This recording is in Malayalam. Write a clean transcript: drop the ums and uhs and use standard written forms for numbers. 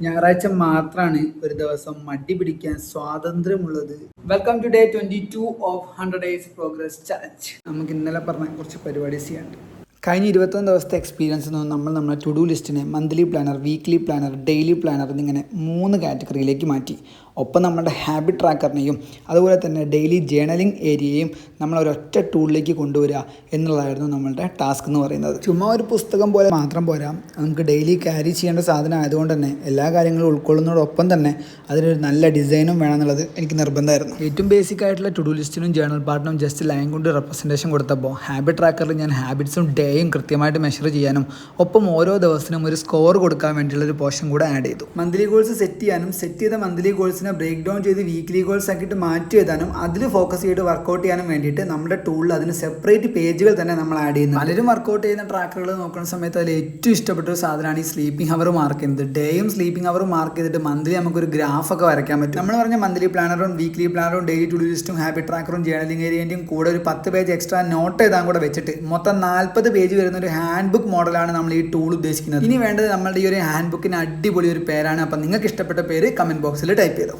ഞായറാഴ്ച മാത്രമാണ് ഒരു ദിവസം മടി പിടിക്കാൻ സ്വാതന്ത്ര്യമുള്ളത്. Welcome to day 22 of 100 days progress challenge. നമുക്ക് ഇന്നലെ പറഞ്ഞ കുറച്ച് പരിപാടി ചെയ്യാണ്ട്. കഴിഞ്ഞ 21 ദിവസത്തെ എക്സ്പീരിയൻസ് നമ്മുടെ ടു ഡു ലിസ്റ്റിനെ monthly planner, weekly planner, daily planner എന്നിങ്ങനെ 3 കാറ്റഗറിയിലേക്ക് മാറ്റി. ഒപ്പം നമ്മുടെ ഹാബിറ്റ് ട്രാക്കറിനെയും അതുപോലെ തന്നെ ഡെയിലി ജേണലിംഗ് ഏരിയയും നമ്മൾ ഒരൊറ്റ ടൂളിലേക്ക് കൊണ്ടുവരിക എന്നുള്ളതായിരുന്നു നമ്മളുടെ ടാസ്ക് എന്ന് പറയുന്നത്. ചുമ്മാ ഒരു പുസ്തകം പോലെ മാത്രം പോരാ, നമുക്ക് ഡെയിലി ക്യാരി ചെയ്യേണ്ട സാധനം ആയതുകൊണ്ട് തന്നെ എല്ലാ കാര്യങ്ങളും ഉൾക്കൊള്ളുന്നതോടൊപ്പം തന്നെ അതിനൊരു നല്ല ഡിസൈനും വേണമെന്നുള്ളത് എനിക്ക് നിർബന്ധമായിരുന്നു. ഏറ്റവും ബേസിക് ആയിട്ടുള്ള ടു ഡു ലിസ്റ്റിനും ജേണൽ പാർട്ടിനും ജസ്റ്റ് ലൈൻ കൊണ്ട് റെപ്രസെൻറ്റേഷൻ കൊടുത്തപ്പോൾ ഹാബിറ്റ് ട്രാക്കറിൽ ഞാൻ ഹാബിറ്റ്സും ഡേയും കൃത്യമായിട്ട് മെഷർ ചെയ്യാനും ഒപ്പം ഓരോ ദിവസത്തിനും ഒരു സ്കോർ കൊടുക്കാൻ വേണ്ടിയുള്ള ഒരു പോർഷൻ കൂടെ ആഡ് ചെയ്തു. മന്ത്ലി ഗോൾസ് സെറ്റ് ചെയ്യാനും സെറ്റ് ചെയ്ത മന്ത്ലി ഗോൾസിനെ ബ്രേക്ക് ഡൗൺ ചെയ്ത് വീക്ക്ലി ഗോൾസ് ആക്കിയിട്ട് മാറ്റി എഴുതാനും അതിൽ ഫോക്കസ് ചെയ്ത് വർക്കൗട്ട് ചെയ്യാനും വേണ്ടിയിട്ട് നമ്മുടെ ടൂളിൽ അതിന് സെപ്പറേറ്റ് പേജുകൾ തന്നെ നമ്മൾ ആഡ് ചെയ്യുന്നത്. പലരും വർക്കൗട്ട് ചെയ്യുന്ന ട്രാക്കറുകൾ നോക്കുന്ന സമയത്ത് അതിൽ ഏറ്റവും ഇഷ്ടപ്പെട്ട ഒരു സാധനമാണ് ഈ സ്ലീപ്പിംഗ് ഹവർ മാർക്ക് ചെയ്യുന്നത്. ഡേയും സ്ലീപ്പിംഗ് ഹവറും മാർക്ക് ചെയ്തിട്ട് മന്ത്ലി നമുക്കൊരു ഗ്രാഫൊക്കെ വരയ്ക്കാൻ പറ്റും. നമ്മൾ പറഞ്ഞ മന്ത്ലി പ്ലാനറും വീക്ക്ലി പ്ലാനറും ഡെയിലി ടു ഡു ലിസ്റ്റും ഹാബിറ്റ് ട്രാക്കറും ജേണലിംഗ് ഏരിയൻ്റെയും കൂടെ ഒരു 10 പേജ് എക്സ്ട്രാ നോട്ട് എഴുതാൻ കൂടെ വെച്ചിട്ട് മൊത്തം 40 പേജ് വരുന്ന ഒരു ഹാൻഡ് ബുക്ക് മോഡലാണ് നമ്മൾ ഈ ടൂൾ ഉദ്ദേശിക്കുന്നത്. ഇനി വേണ്ടത് നമ്മളുടെ ഈ ഒരു ഹാൻഡ് ബുക്കിന് അടിപൊളി ഒരു പേരാണ്. അപ്പം നിങ്ങൾക്ക് ഇഷ്ടപ്പെട്ട പേര് കമൻറ്റ് ബോക്സിൽ ടൈപ്പ് ചെയ്തോ.